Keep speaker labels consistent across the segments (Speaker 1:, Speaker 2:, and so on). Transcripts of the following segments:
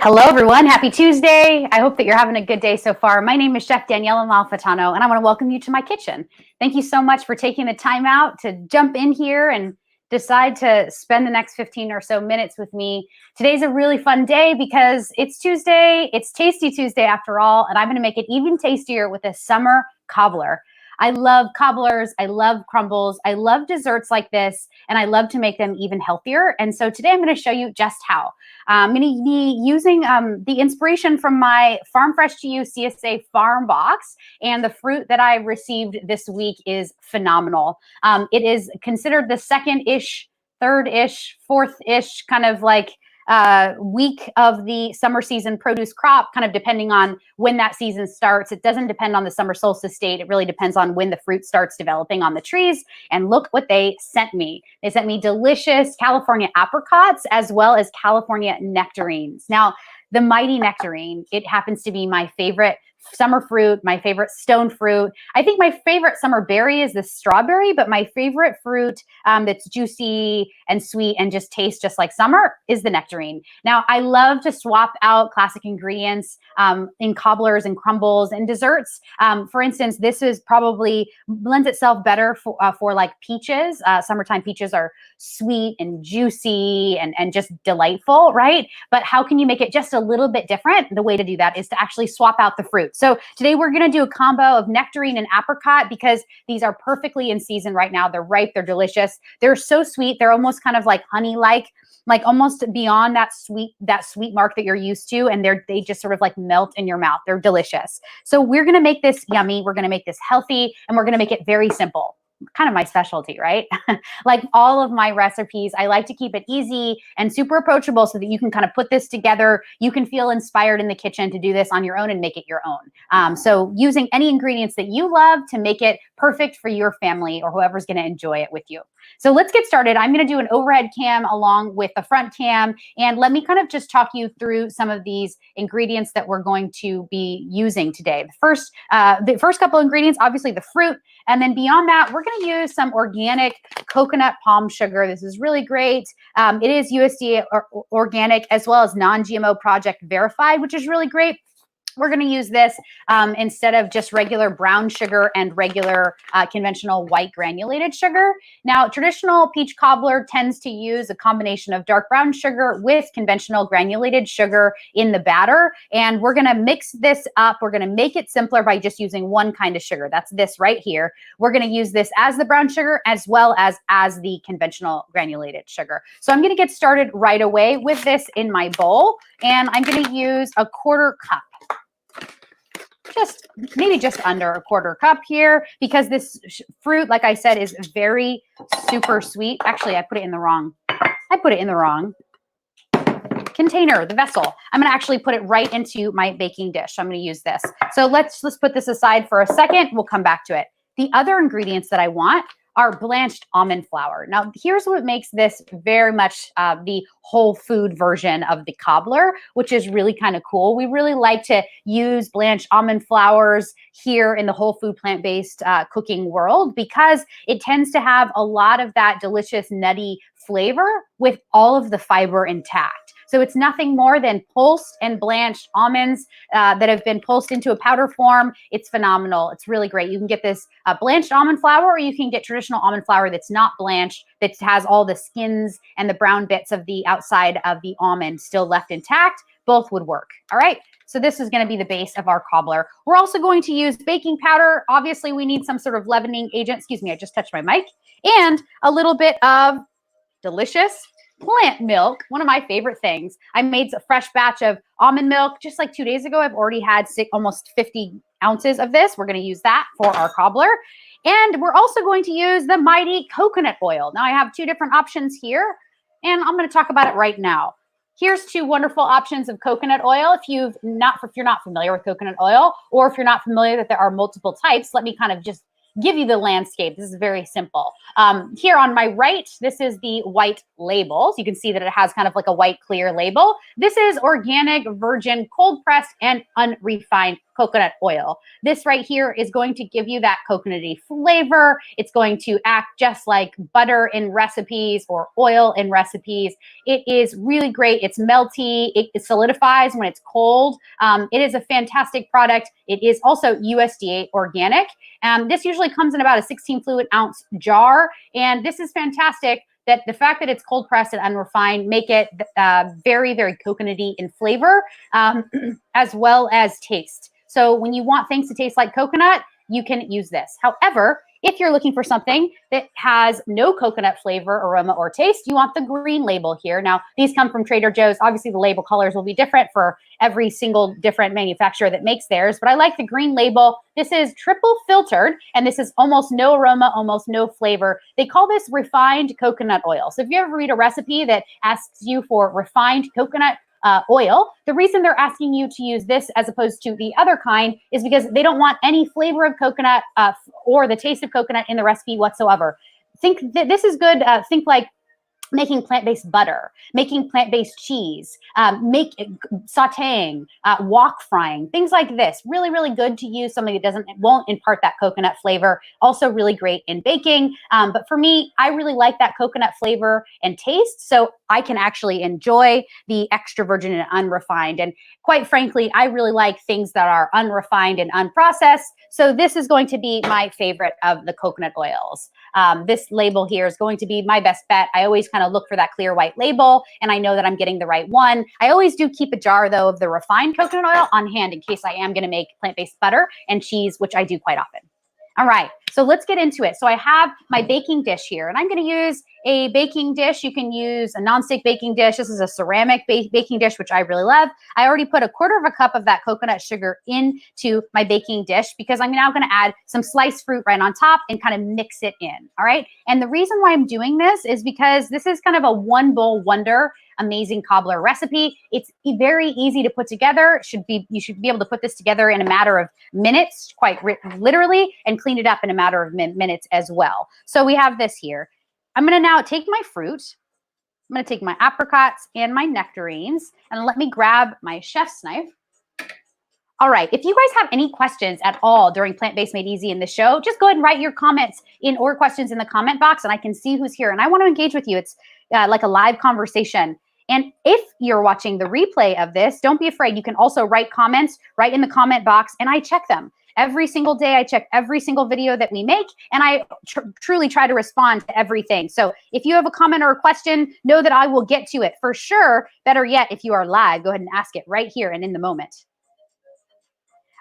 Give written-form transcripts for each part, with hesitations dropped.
Speaker 1: Hello, everyone. Happy Tuesday. I hope that you're having a good day so far. My name is Chef Daniela Malfitano, and I want to welcome you to my kitchen. Thank you so much for taking the time out to jump in here and decide to spend the next 15 or so minutes with me. Today's a really fun day because it's Tuesday. It's Tasty Tuesday after all, and I'm going to make it even tastier with a summer cobbler. I love cobblers, I love crumbles, I love desserts like this, and I love to make them even healthier. And so today I'm going to show you just how. I'm going to be using the inspiration from my Farm Fresh to You CSA Farm Box, and the fruit that I received this week is phenomenal. It is considered the second-ish, third-ish, fourth-ish kind of like week of the summer season produce crop, kind of depending on when that season starts. It doesn't depend on the summer solstice date. It really depends on when the fruit starts developing on the trees. And look what they sent me. They sent me delicious California apricots as well as California nectarines. Now, the mighty nectarine, it happens to be my favorite summer fruit, my favorite stone fruit. I think my favorite summer berry is the strawberry, but my favorite fruit that's juicy and sweet and just tastes just like summer is the nectarine. Now, I love to swap out classic ingredients in cobblers and crumbles and desserts. For instance, this is probably blends itself better for like peaches. Summertime peaches are sweet and juicy and just delightful, right? But how can you make it just a little bit different? The way to do that is to actually swap out the fruit. So today we're going to do a combo of nectarine and apricot because these are perfectly in season right now. They're ripe, they're delicious. They're so sweet. They're almost kind of like honey-like, like almost beyond that sweet mark that you're used to. And they just sort of like melt in your mouth. They're delicious. So we're going to make this yummy. We're going to make this healthy, and we're going to make it very simple. Kind of my specialty, right? Like all of my recipes, I like to keep it easy and super approachable so that you can kind of put this together. You can feel inspired in the kitchen to do this on your own and make it your own. So using any ingredients that you love to make it perfect for your family or whoever's going to enjoy it with you. So let's get started. I'm going to do an overhead cam along with the front cam, and let me kind of just talk you through some of these ingredients that we're going to be using today. The first couple ingredients, obviously the fruit, and then beyond that, we're going to use some organic coconut palm sugar. This is really great. It is USDA organic as well as non-GMO project verified, which is really great. We're going to use this instead of just regular brown sugar and regular conventional white granulated sugar. Now, traditional peach cobbler tends to use a combination of dark brown sugar with conventional granulated sugar in the batter. And we're going to mix this up. We're going to make it simpler by just using one kind of sugar. That's this right here. We're going to use this as the brown sugar as well as the conventional granulated sugar. So I'm going to get started right away with this in my bowl. And I'm going to use a 1/4 cup. Maybe just under a 1/4 cup here, because this fruit, like I said, is very super sweet. Actually, I put it in the wrong container, the vessel. I'm going to actually put it right into my baking dish. So I'm going to use this. So let's put this aside for a second. We'll come back to it. The other ingredients that I want are blanched almond flour. Now, here's what makes this very much the whole food version of the cobbler, which is really kind of cool. We really like to use blanched almond flours here in the whole food plant-based cooking world because it tends to have a lot of that delicious nutty flavor with all of the fiber intact. So it's nothing more than pulsed and blanched almonds that have been pulsed into a powder form. It's phenomenal. It's really great. You can get this blanched almond flour, or you can get traditional almond flour that's not blanched, that has all the skins and the brown bits of the outside of the almond still left intact. Both would work. All right. So this is going to be the base of our cobbler. We're also going to use baking powder. Obviously, we need some sort of leavening agent. Excuse me, I just touched my mic. And a little bit of delicious plant milk, one of my favorite things. I made a fresh batch of almond milk just like 2 days ago. I've already had almost 50 ounces of this. We're going to use that for our cobbler. And we're also going to use the mighty coconut oil. Now I have 2 different options here, and I'm going to talk about it right now. Here's 2 wonderful options of coconut oil. If you're not familiar with coconut oil, or if you're not familiar that there are multiple types, let me kind of just give you the landscape. This is very simple. Here on my right, this is the white label. So you can see that it has kind of like a white clear label. This is organic, virgin, cold pressed, and unrefined coconut oil. This right here is going to give you that coconutty flavor. It's going to act just like butter in recipes or oil in recipes. It is really great. It's melty. It solidifies when it's cold. It is a fantastic product. It is also USDA organic. This usually comes in about a 16 fluid ounce jar. And this is fantastic that the fact that it's cold pressed and unrefined make it very, very coconutty in flavor, as well as taste. So when you want things to taste like coconut, you can use this. However, if you're looking for something that has no coconut flavor, aroma, or taste, you want the green label here. Now, these come from Trader Joe's. Obviously, the label colors will be different for every single different manufacturer that makes theirs, but I like the green label. This is triple filtered, and this is almost no aroma, almost no flavor. They call this refined coconut oil. So if you ever read a recipe that asks you for refined coconut oil, the reason they're asking you to use this as opposed to the other kind is because they don't want any flavor of coconut or the taste of coconut in the recipe whatsoever. Think that this is good. Think like making plant-based butter, making plant-based cheese, sauteing, wok frying, things like this. Really, really good to use something that won't impart that coconut flavor. Also really great in baking. But for me, I really like that coconut flavor and taste, so I can actually enjoy the extra virgin and unrefined. And quite frankly, I really like things that are unrefined and unprocessed. So this is going to be my favorite of the coconut oils. This label here is going to be my best bet. I always kind of look for that clear white label, and I know that I'm getting the right one. I always do keep a jar, though, of the refined coconut oil on hand in case I am going to make plant-based butter and cheese, which I do quite often. All right, so let's get into it. So I have my baking dish here, and I'm going to use a baking dish. You can use a nonstick baking dish. This is a ceramic baking dish, which I really love. I already put 1/4 cup of that coconut sugar into my baking dish because I'm now going to add some sliced fruit right on top and kind of mix it in. All right, and the reason why I'm doing this is because this is kind of a one bowl wonder amazing cobbler recipe. It's very easy to put together. You should be able to put this together in a matter of minutes, quite literally, and clean it up in a matter of minutes as well. So we have this here. I'm going to now take my fruit. I'm going to take my apricots and my nectarines, and let me grab my chef's knife. All right, if you guys have any questions at all during Plant-Based Made Easy in the show, just go ahead and write your comments or questions in the comment box, and I can see who's here. And I want to engage with you. It's like a live conversation. And if you're watching the replay of this, don't be afraid. You can also write comments right in the comment box, and I check them. Every single day, I check every single video that we make, and I truly try to respond to everything. So if you have a comment or a question, know that I will get to it for sure. Better yet, if you are live, go ahead and ask it right here and in the moment.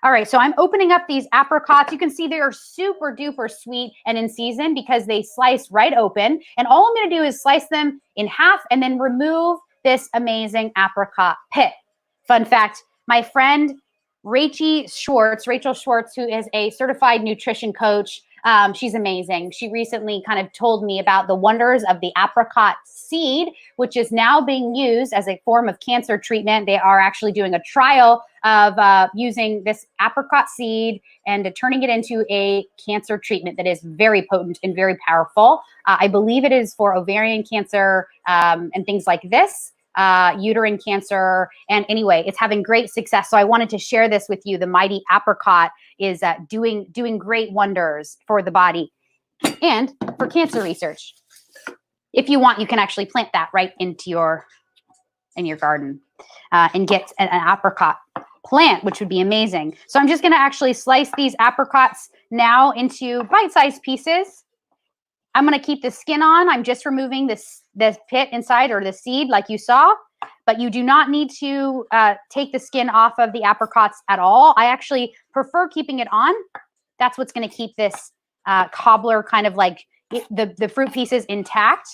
Speaker 1: All right, so I'm opening up these apricots. You can see they are super duper sweet and in season because they slice right open. And all I'm gonna do is slice them in half and then remove this amazing apricot pit. Fun fact, my friend Rachel Schwartz, who is a certified nutrition coach, she's amazing. She recently kind of told me about the wonders of the apricot seed, which is now being used as a form of cancer treatment. They are actually doing a trial of using this apricot seed and turning it into a cancer treatment that is very potent and very powerful. I believe it is for ovarian cancer and things like this. Uterine cancer, and anyway, it's having great success. So I wanted to share this with you. The mighty apricot is doing great wonders for the body and for cancer research. If you want, you can actually plant that right into your garden and get an apricot plant, which would be amazing. So I'm just going to actually slice these apricots now into bite-sized pieces. I'm going to keep the skin on. I'm just removing this pit inside, or the seed, like you saw, but you do not need to take the skin off of the apricots at all. I actually prefer keeping it on. That's what's going to keep this cobbler kind of like the fruit pieces intact.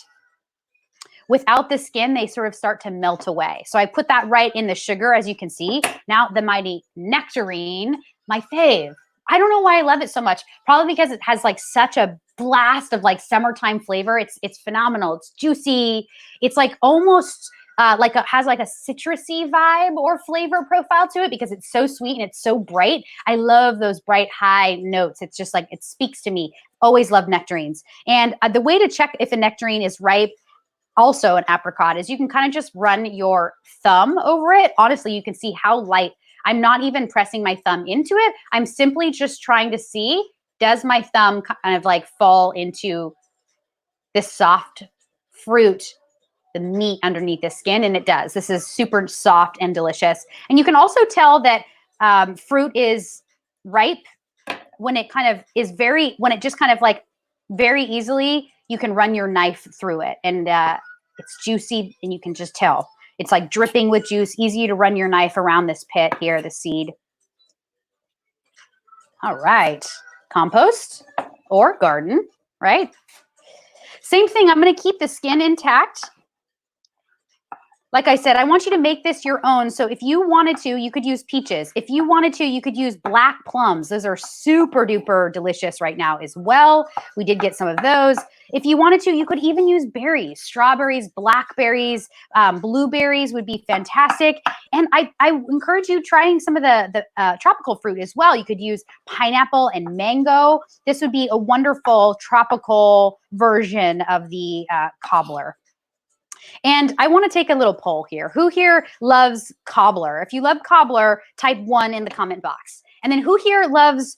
Speaker 1: Without the skin, they sort of start to melt away. So I put that right in the sugar, as you can see. Now the mighty nectarine, my fave. I don't know why I love it so much. Probably because it has like such a blast of like summertime flavor. It's phenomenal. It's juicy. It's like almost has like a citrusy vibe or flavor profile to it because it's so sweet and it's so bright. I love those bright high notes. It's just like, it speaks to me. Always love nectarines. And the way to check if a nectarine is ripe, also an apricot, is you can kind of just run your thumb over it. Honestly, you can see how light. I'm not even pressing my thumb into it. I'm simply just trying to see, does my thumb kind of like fall into this soft fruit, the meat underneath the skin? And it does. This is super soft and delicious. And you can also tell that fruit is ripe when it kind of is when it just kind of like very easily, you can run your knife through it. And it's juicy and you can just tell. It's like dripping with juice, easy to run your knife around this pit here, the seed. All right. Compost or garden, right? Same thing. I'm going to keep the skin intact. Like I said, I want you to make this your own. So if you wanted to, you could use peaches. If you wanted to, you could use black plums. Those are super duper delicious right now as well. We did get some of those. If you wanted to, you could even use berries, strawberries, blackberries, blueberries would be fantastic. And I encourage you trying some of the tropical fruit as well. You could use pineapple and mango. This would be a wonderful tropical version of the cobbler. And I want to take a little poll here. Who here loves cobbler? If you love cobbler, type 1 in the comment box. And then who here loves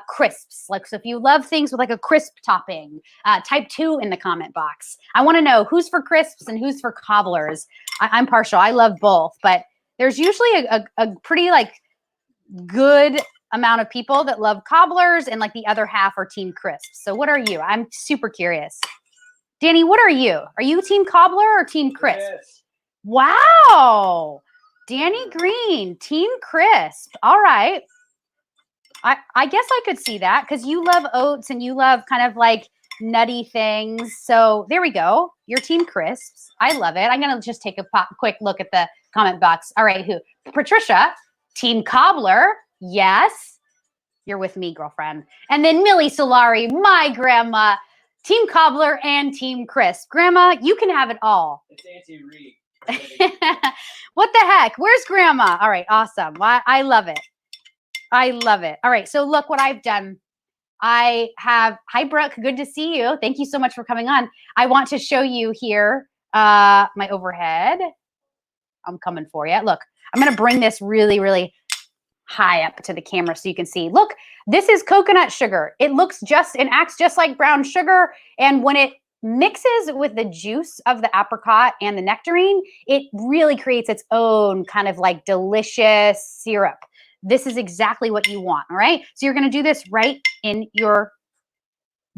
Speaker 1: crisps? Like, so if you love things with like a crisp topping, type 2 in the comment box. I want to know who's for crisps and who's for cobblers. I'm partial. I love both, but there's usually a pretty like good amount of people that love cobblers, and like the other half are team crisps. So what are you? I'm super curious. Danny, what are you? Are you team cobbler or team crisp? Yes. Wow. Danny Green, team crisp. All right. I guess I could see that because you love oats and you love kind of like nutty things. So there we go. You're team crisps. I love it. I'm going to just take a quick look at the comment box. All right. Who? Patricia, team cobbler. Yes. You're with me, girlfriend. And then Millie Solari, my grandma, team cobbler and team crisp. Grandma, you can have it all.
Speaker 2: It's Auntie Reed.
Speaker 1: What the heck? Where's grandma? All right, awesome. Well, I love it. I love it. All right, so look what I've done. I have, hi Brooke, good to see you. Thank you so much for coming on. I want to show you here my overhead. I'm coming for you. Look, I'm going to bring this really, really high up to the camera so you can see. Look, this is coconut sugar. It looks just and acts just like brown sugar. And when it mixes with the juice of the apricot and the nectarine, it really creates its own kind of like delicious syrup. This is exactly what you want. All right. So you're going to do this right in your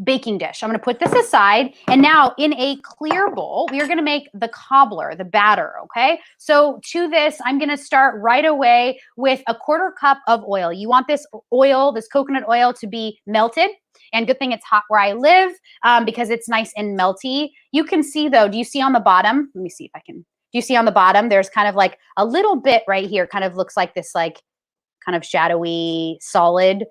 Speaker 1: baking dish. I'm going to put this aside. And now in a clear bowl, we are going to make the cobbler, the batter. Okay. So to this, I'm going to start right away with a 1/4 cup of oil. You want this oil, this coconut oil, to be melted. And good thing it's hot where I live because it's nice and melty. You can see though, do you see on the bottom? Let me see if I can. Do you see on the bottom? There's kind of like a little bit right here, kind of looks like this like kind of shadowy, solid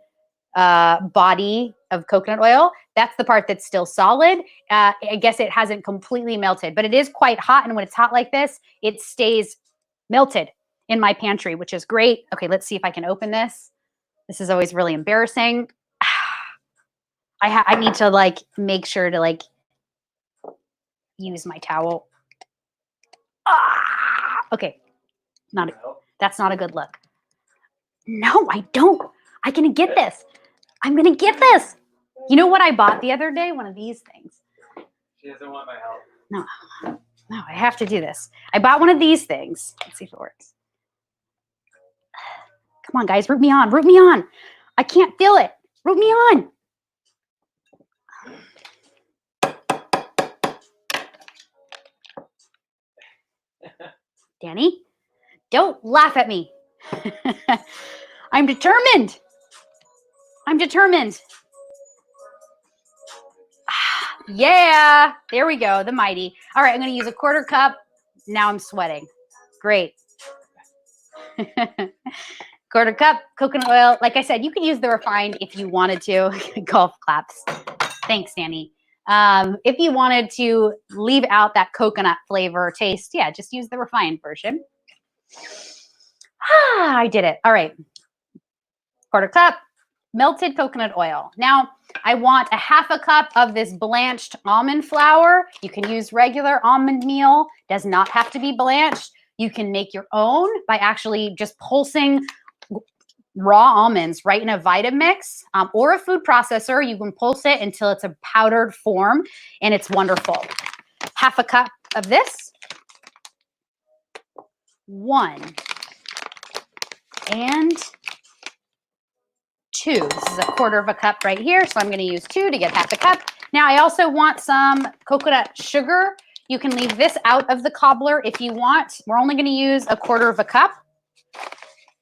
Speaker 1: body of coconut oil. That's the part that's still solid. I guess it hasn't completely melted, but it is quite hot. And when it's hot like this, it stays melted in my pantry, which is great. Okay, let's see if I can open this. This is always really embarrassing. I need to like make sure to like use my towel. Okay, that's not a good look. No, I don't. I'm gonna get this. I'm gonna get this. You know what I bought the other day? One of these things.
Speaker 2: She doesn't want my help.
Speaker 1: No, I have to do this. I bought one of these things. Let's see if it works. Come on, guys, root me on. Root me on. I can't feel it. Root me on. Danny, don't laugh at me. I'm determined. I'm determined. Yeah, there we go. The mighty. All right, I'm going to use a 1/4 cup. Now I'm sweating. Great. 1/4 cup coconut oil. Like I said, you could use the refined if you wanted to. Golf claps. Thanks, Danny. If you wanted to leave out that coconut flavor taste, yeah, just use the refined version. I did it. All right. 1/4 cup melted coconut oil. Now, I want a 1/2 cup of this blanched almond flour. You can use regular almond meal. Does not have to be blanched. You can make your own by actually just pulsing raw almonds right in a Vitamix or a food processor. You can pulse it until it's a powdered form, and it's wonderful. Half a cup of this. 1 and 2. This is a quarter of a cup right here, so I'm going to use 2 to get half a cup. Now, I also want some coconut sugar. You can leave this out of the cobbler if you want. We're only going to use a quarter of a cup.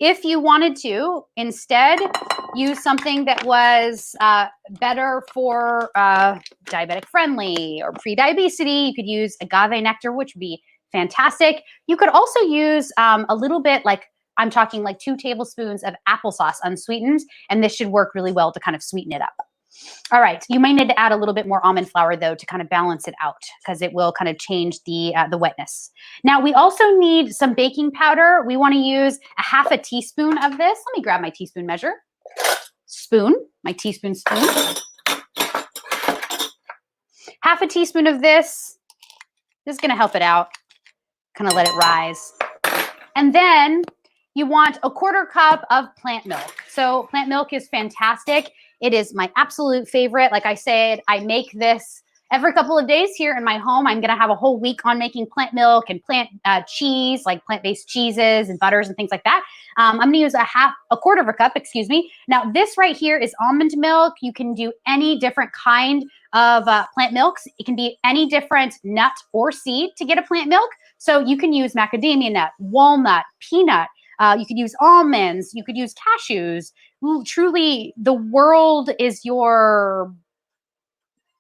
Speaker 1: If you wanted to, instead, use something that was better for diabetic friendly or pre-diabetes, you could use agave nectar, which would be fantastic. You could also use a little bit, like I'm talking like 2 tablespoons of applesauce unsweetened, and this should work really well to kind of sweeten it up. All right, you might need to add a little bit more almond flour though to kind of balance it out because it will kind of change the wetness. Now we also need some baking powder. We want to use a half a teaspoon of this. Let me grab my teaspoon measure. My teaspoon spoon. Half a teaspoon of this. This is going to help it out. Kind of let it rise. And then you want a quarter cup of plant milk. So plant milk is fantastic. It is my absolute favorite. Like I said, I make this every couple of days here in my home. I'm going to have a whole week on making plant milk and plant cheese, like plant-based cheeses and butters and things like that. I'm going to use a quarter of a cup, excuse me. Now this right here is almond milk. You can do any different kind of plant milks. It can be any different nut or seed to get a plant milk. So you can use macadamia nut, walnut, peanut. You could use almonds. You could use cashews. Ooh, truly, the world is your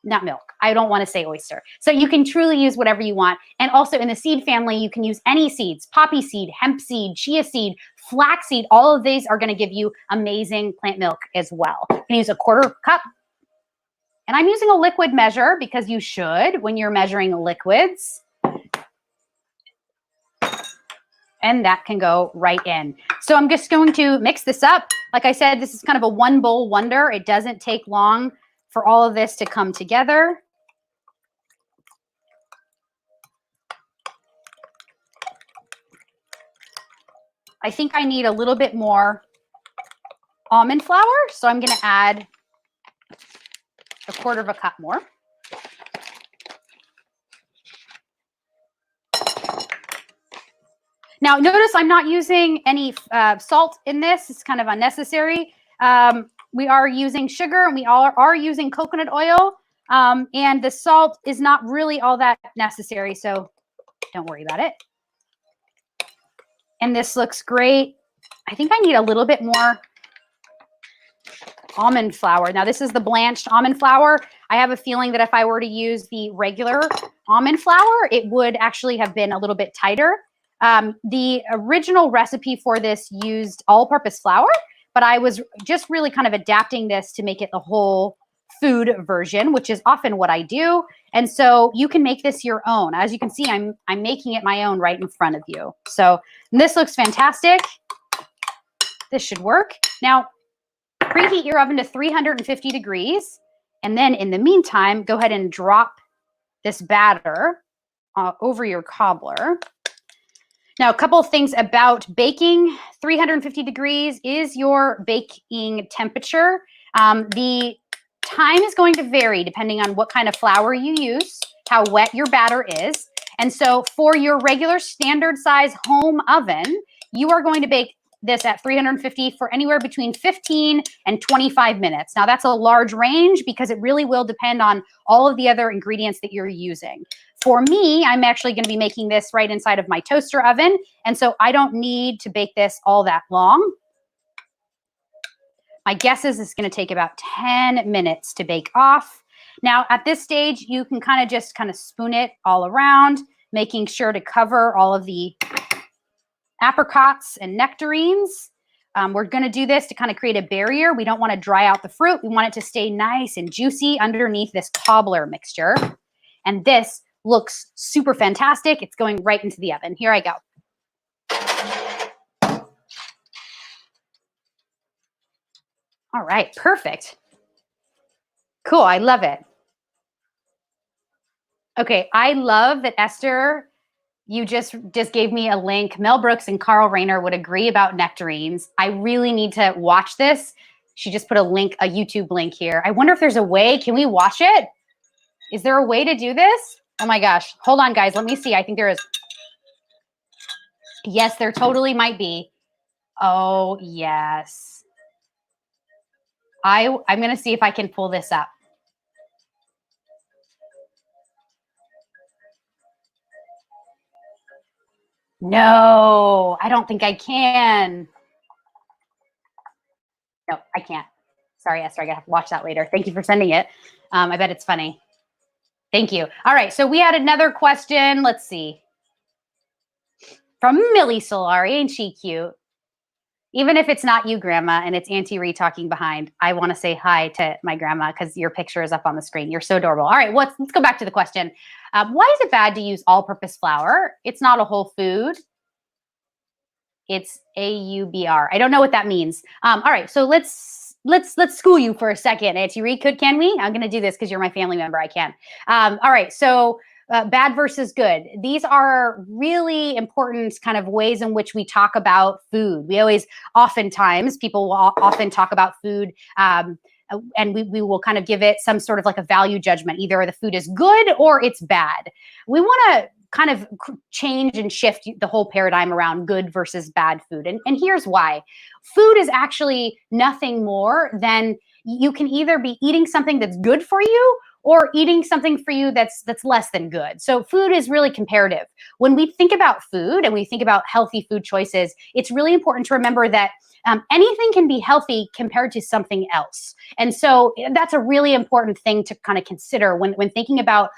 Speaker 1: nut milk. I don't want to say oyster. So you can truly use whatever you want. And also in the seed family, you can use any seeds, poppy seed, hemp seed, chia seed, flax seed. All of these are going to give you amazing plant milk as well. You can use a quarter cup. And I'm using a liquid measure because you should when you're measuring liquids. And that can go right in. So I'm just going to mix this up. Like I said, this is kind of a 1 bowl wonder. It doesn't take long for all of this to come together. I think I need a little bit more almond flour, so I'm going to add a quarter of a cup more. Now, notice I'm not using any salt in this. It's kind of unnecessary. We are using sugar, and we are using coconut oil, and the salt is not really all that necessary, so don't worry about it. And this looks great. I think I need a little bit more almond flour. Now, this is the blanched almond flour. I have a feeling that if I were to use the regular almond flour, it would actually have been a little bit tighter. The original recipe for this used all-purpose flour, but I was just really kind of adapting this to make it the whole food version, which is often what I do. And so you can make this your own. As you can see, I'm making it my own right in front of you. So this looks fantastic. This should work. Now, preheat your oven to 350 degrees. And then in the meantime, go ahead and drop this batter over your cobbler. Now, a couple of things about baking. 350 degrees is your baking temperature. The time is going to vary depending on what kind of flour you use, how wet your batter is. And so for your regular standard size home oven, you are going to bake this at 350 for anywhere between 15 and 25 minutes. Now, that's a large range because it really will depend on all of the other ingredients that you're using. For me, I'm actually going to be making this right inside of my toaster oven, and so I don't need to bake this all that long. My guess is it's going to take about 10 minutes to bake off. Now, at this stage, you can kind of spoon it all around, making sure to cover all of the apricots and nectarines. We're going to do this to kind of create a barrier. We don't want to dry out the fruit. We want it to stay nice and juicy underneath this cobbler mixture. And this looks super fantastic. It's going right into the oven. Here I go. All right, perfect. Cool, I love it. Okay, I love that Esther You just gave me a link. Mel Brooks and Carl Rayner would agree about nectarines. I really need to watch this. She just put a link, a YouTube link here. I wonder if there's a way. Can we watch it? Is there a way to do this? Oh my gosh. Hold on, guys. Let me see. I think there is. Yes, there totally might be. Oh, yes. I'm going to see if I can pull this up. No, I don't think I can. No, I can't. Sorry, Esther, I gotta have to watch that later. Thank you for sending it. I bet it's funny. Thank you. All right, so we had another question. Let's see. From Millie Solari, ain't she cute? Even if it's not you, Grandma, and it's Auntie Ree talking behind, I want to say hi to my grandma because your picture is up on the screen. You're so adorable. All right, let's go back to the question. Why is it bad to use all-purpose flour? It's not a whole food. It's AUBR. I don't know what that means. All right, so let's school you for a second, Auntie Ree. Can we? I'm going to do this because you're my family member. I can. All right, so bad versus good. These are really important kind of ways in which we talk about food. Oftentimes, people will often talk about food and we will kind of give it some sort of like a value judgment. Either the food is good or it's bad. We want to kind of change and shift the whole paradigm around good versus bad food. And here's why. Food is actually nothing more than you can either be eating something that's good for you or eating something for you that's less than good. So food is really comparative. When we think about food and we think about healthy food choices, it's really important to remember that anything can be healthy compared to something else. And so that's a really important thing to kind of consider when thinking about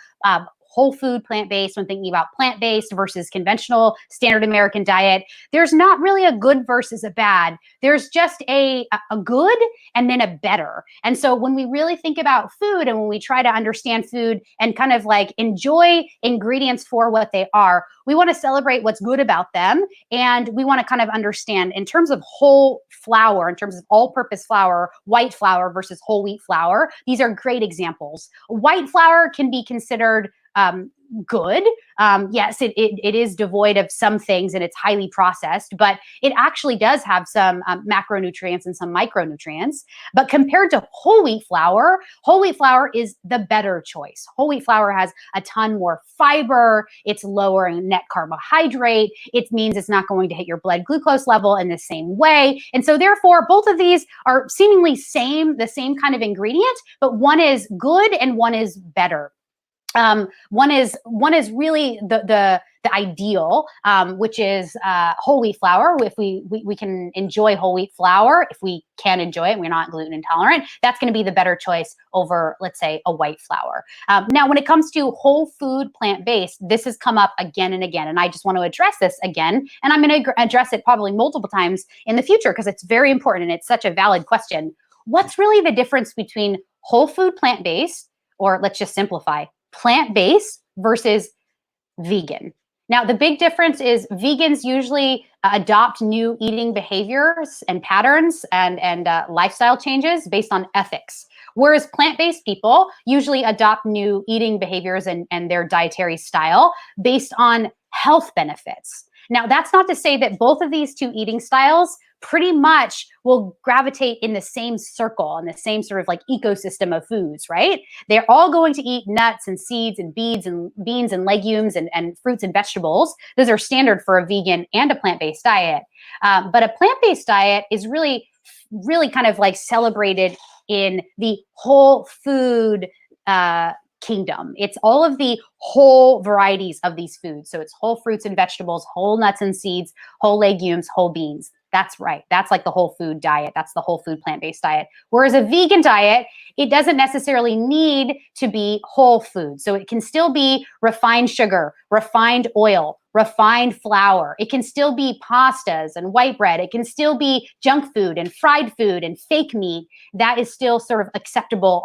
Speaker 1: whole food, plant-based, when thinking about plant-based versus conventional standard American diet. There's not really a good versus a bad. There's just a good and then a better. And so when we really think about food and when we try to understand food and kind of like enjoy ingredients for what they are, we want to celebrate what's good about them. And we want to kind of understand in terms of whole flour, in terms of all-purpose flour, white flour versus whole wheat flour. These are great examples. White flour can be considered good. Yes, it is devoid of some things and it's highly processed, but it actually does have some macronutrients and some micronutrients. But compared to whole wheat flour is the better choice. Whole wheat flour has a ton more fiber. It's lower in net carbohydrate. It means it's not going to hit your blood glucose level in the same way. And so therefore, both of these are seemingly the same kind of ingredient, but one is good and one is better. One is really the ideal, which is whole wheat flour. If we can enjoy whole wheat flour, if we can enjoy it, and we're not gluten intolerant, that's going to be the better choice over, let's say, a white flour. Now, when it comes to whole food plant-based, this has come up again and again, and I just want to address this again, and I'm going to address it probably multiple times in the future because it's very important and it's such a valid question. What's really the difference between whole food plant-based, or let's just simplify, plant-based versus vegan? Now, the big difference is vegans usually adopt new eating behaviors and patterns and lifestyle changes based on ethics, whereas plant-based people usually adopt new eating behaviors and their dietary style based on health benefits. Now, that's not to say that both of these two eating styles pretty much will gravitate in the same circle and the same sort of like ecosystem of foods, right? They're all going to eat nuts and seeds and beans and legumes and fruits and vegetables. Those are standard for a vegan and a plant-based diet. But a plant-based diet is really kind of like celebrated in the whole food kingdom. It's all of the whole varieties of these foods. So it's whole fruits and vegetables, whole nuts and seeds, whole legumes, whole beans. That's right. That's like the whole food diet. That's the whole food plant-based diet. Whereas a vegan diet, it doesn't necessarily need to be whole food. So it can still be refined sugar, refined oil, refined flour. It can still be pastas and white bread. It can still be junk food and fried food and fake meat. That is still sort of acceptable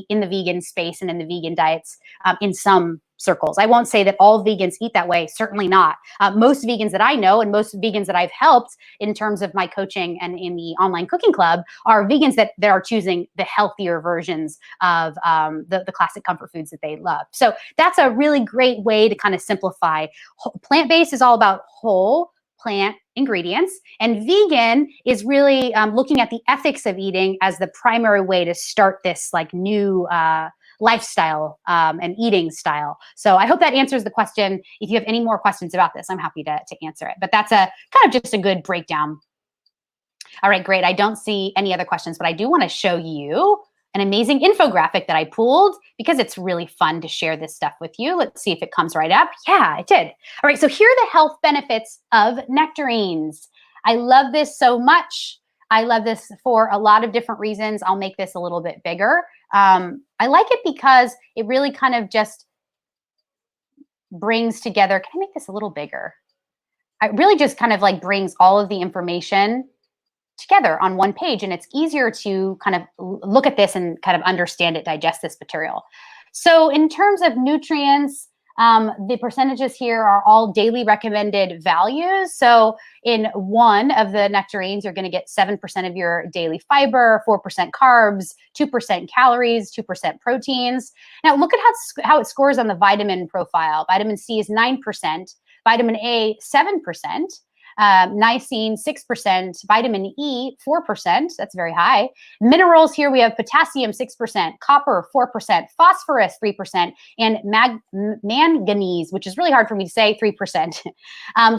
Speaker 1: in the vegan space and in the vegan diets in some circles. I won't say that all vegans eat that way, certainly not. Most vegans that I know and most vegans that I've helped in terms of my coaching and in the online cooking club are vegans that are choosing the healthier versions of the classic comfort foods that they love. So that's a really great way to kind of simplify. Plant-based is all about whole plant ingredients, and vegan is really looking at the ethics of eating as the primary way to start this like new lifestyle and eating style. So I hope that answers the question. If you have any more questions about this, I'm happy to answer it. But that's a kind of just a good breakdown. All right, great. I don't see any other questions, but I do want to show you an amazing infographic that I pulled because it's really fun to share this stuff with you. Let's see if it comes right up. Yeah, it did. All right, so here are the health benefits of nectarines. I love this so much. I love this for a lot of different reasons. I'll make this a little bit bigger. I like it because it really kind of just brings together, can I make this a little bigger? It really just kind of like brings all of the information together on one page, and it's easier to kind of look at this and kind of understand it, digest this material. So in terms of nutrients, the percentages here are all daily recommended values. So in one of the nectarines, you're going to get 7% of your daily fiber, 4% carbs, 2% calories, 2% proteins. Now look at how it scores on the vitamin profile. Vitamin C is 9%, vitamin A 7%. Niacin, 6%, vitamin E, 4%, that's very high. Minerals here, we have potassium, 6%, copper, 4%, phosphorus, 3%, and manganese, which is really hard for me to say, 3%.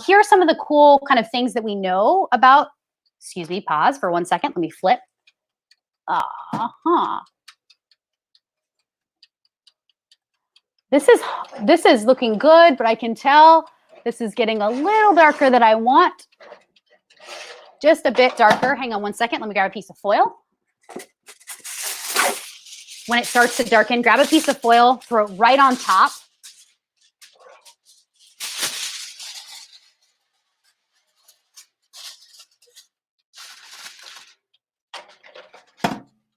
Speaker 1: Here are some of the cool kind of things that we know about, excuse me, pause for 1 second, let me flip. This is looking good, but I can tell this is getting a little darker than I want. Just a bit darker. Hang on 1 second. Let me grab a piece of foil. When it starts to darken, grab a piece of foil, throw it right on top.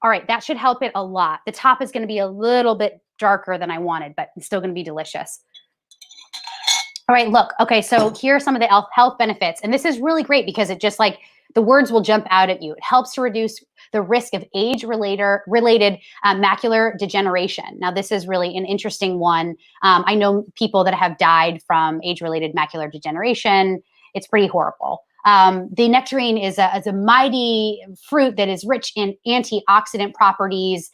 Speaker 1: All right, that should help it a lot. The top is going to be a little bit darker than I wanted, but it's still going to be delicious. All right, look, okay, so here are some of the health benefits. And this is really great because it just like, the words will jump out at you. It helps to reduce the risk of age-related macular degeneration. Now, this is really an interesting one. I know people that have died from age-related macular degeneration. It's pretty horrible. The nectarine is a mighty fruit that is rich in antioxidant properties.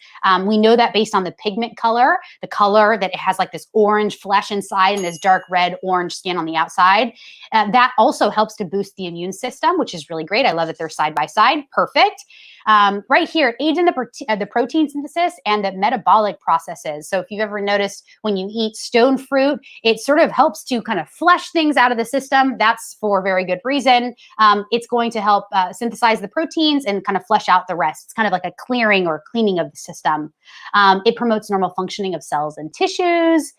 Speaker 1: We know that based on the pigment color, the color that it has like this orange flesh inside and this dark red orange skin on the outside. That also helps to boost the immune system, which is really great. I love that they're side by side. Perfect. Right here, it aids in the protein synthesis and the metabolic processes. So if you've ever noticed when you eat stone fruit, it sort of helps to kind of flush things out of the system. That's for a very good reason. It's going to help synthesize the proteins and kind of flush out the rest. It's kind of like a clearing or cleaning of the system. It promotes normal functioning of cells and tissues.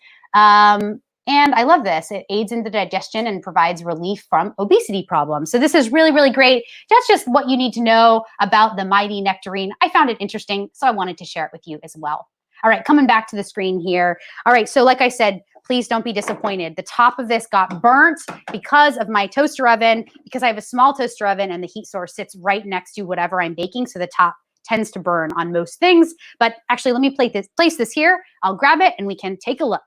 Speaker 1: And I love this. It aids in the digestion and provides relief from obesity problems. So this is really, really great. That's just what you need to know about the mighty nectarine. I found it interesting, so I wanted to share it with you as well. All right, coming back to the screen here. All right, so like I said, please don't be disappointed. The top of this got burnt because of my toaster oven, because I have a small toaster oven and the heat source sits right next to whatever I'm baking, so the top tends to burn on most things. But actually, let me place this here. I'll grab it and we can take a look.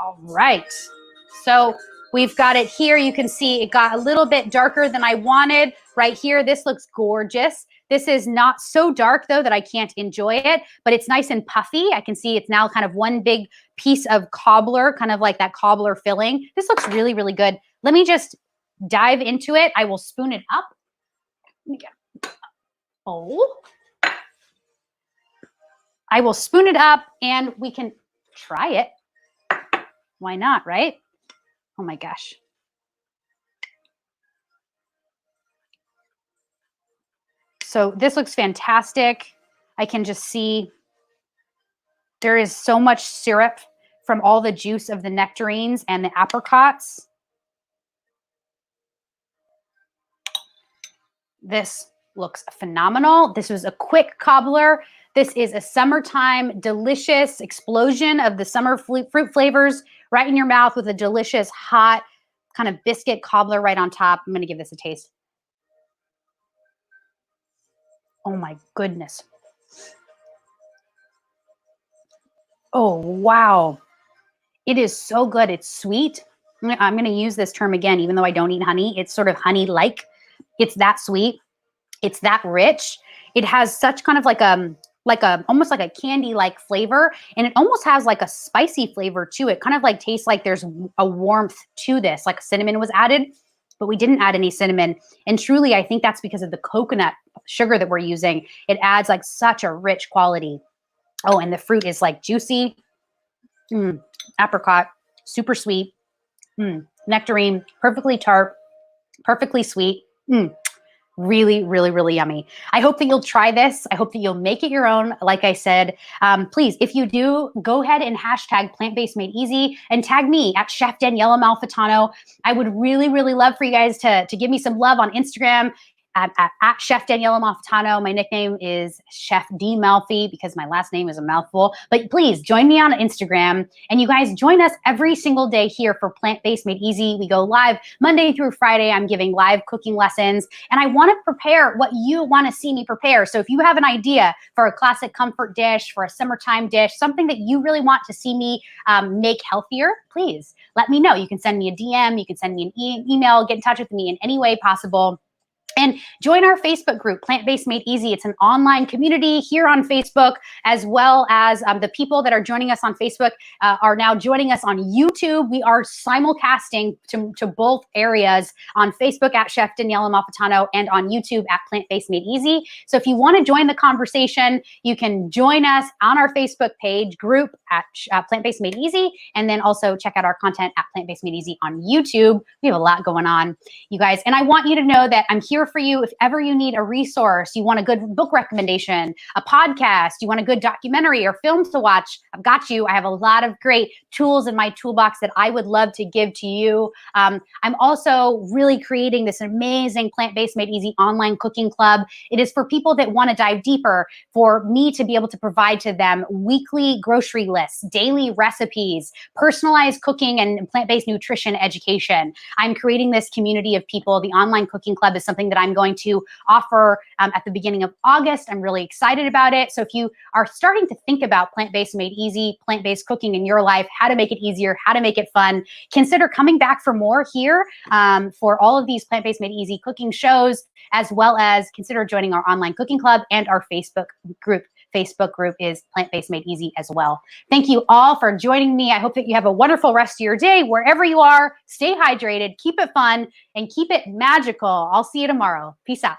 Speaker 1: All right, so we've got it here. You can see it got a little bit darker than I wanted right here. This looks gorgeous. This is not so dark though that I can't enjoy it, but it's nice and puffy. I can see it's now kind of one big piece of cobbler, kind of like that cobbler filling. This looks really, really good. Let me just dive into it. I will spoon it up. I will spoon it up and we can try it. Why not, right? Oh my gosh. So this looks fantastic. I can just see there is so much syrup from all the juice of the nectarines and the apricots. This looks phenomenal. This was a quick cobbler. This is a summertime delicious explosion of the summer fruit flavors right in your mouth with a delicious hot kind of biscuit cobbler right on top. I'm going to give this a taste. Oh my goodness. Oh, wow. It is so good. It's sweet. I'm going to use this term again, even though I don't eat honey. It's sort of honey-like. It's that sweet. It's that rich. It has such kind of like almost like a candy-like flavor, and it almost has like a spicy flavor to it. Kind of like tastes like there's a warmth to this, like cinnamon was added, but we didn't add any cinnamon. And truly, I think that's because of the coconut sugar that we're using. It adds like such a rich quality. Oh, and the fruit is like juicy. Apricot, super sweet. Nectarine, perfectly tart, perfectly sweet. Really, really, really yummy. I hope that you'll try this. I hope that you'll make it your own. Like I said, please, if you do, go ahead and hashtag plant-based made easy and tag me at Chef Daniela Malfitano. I would really, really love for you guys to give me some love on Instagram at Chef Daniela Malfitano. My nickname is Chef D Malfi because my last name is a mouthful. But please join me on Instagram, and you guys join us every single day here for Plant-Based Made Easy. We go live Monday through Friday. I'm giving live cooking lessons, and I want to prepare what you want to see me prepare. So if you have an idea for a classic comfort dish, for a summertime dish, something that you really want to see me make healthier, please let me know. You can send me a DM, you can send me an email, get in touch with me in any way possible. And join our Facebook group, Plant-Based Made Easy. It's an online community here on Facebook, as well as the people that are joining us on Facebook are now joining us on YouTube. We are simulcasting to both areas on Facebook at Chef Daniela Malfitano and on YouTube at Plant-Based Made Easy. So if you want to join the conversation, you can join us on our Facebook page group at Plant-Based Made Easy, and then also check out our content at Plant-Based Made Easy on YouTube. We have a lot going on, you guys. And I want you to know that I'm here for you if ever you need a resource, you want a good book recommendation, a podcast, you want a good documentary or film to watch, I've got you. I have a lot of great tools in my toolbox that I would love to give to you. I'm also really creating this amazing Plant-Based Made Easy online cooking club. It is for people that want to dive deeper, for me to be able to provide to them weekly grocery lists, daily recipes, personalized cooking and plant-based nutrition education. I'm creating this community of people. The online cooking club is something that I'm going to offer at the beginning of August. I'm really excited about it. So if you are starting to think about Plant-Based Made Easy, plant-based cooking in your life, how to make it easier, how to make it fun, consider coming back for more here for all of these Plant-Based Made Easy cooking shows, as well as consider joining our online cooking club and our Facebook group. Facebook group is Plant-Based Made Easy as well. Thank you all for joining me. I hope that you have a wonderful rest of your day wherever you are. Stay hydrated, keep it fun, and keep it magical. I'll see you tomorrow. Peace out.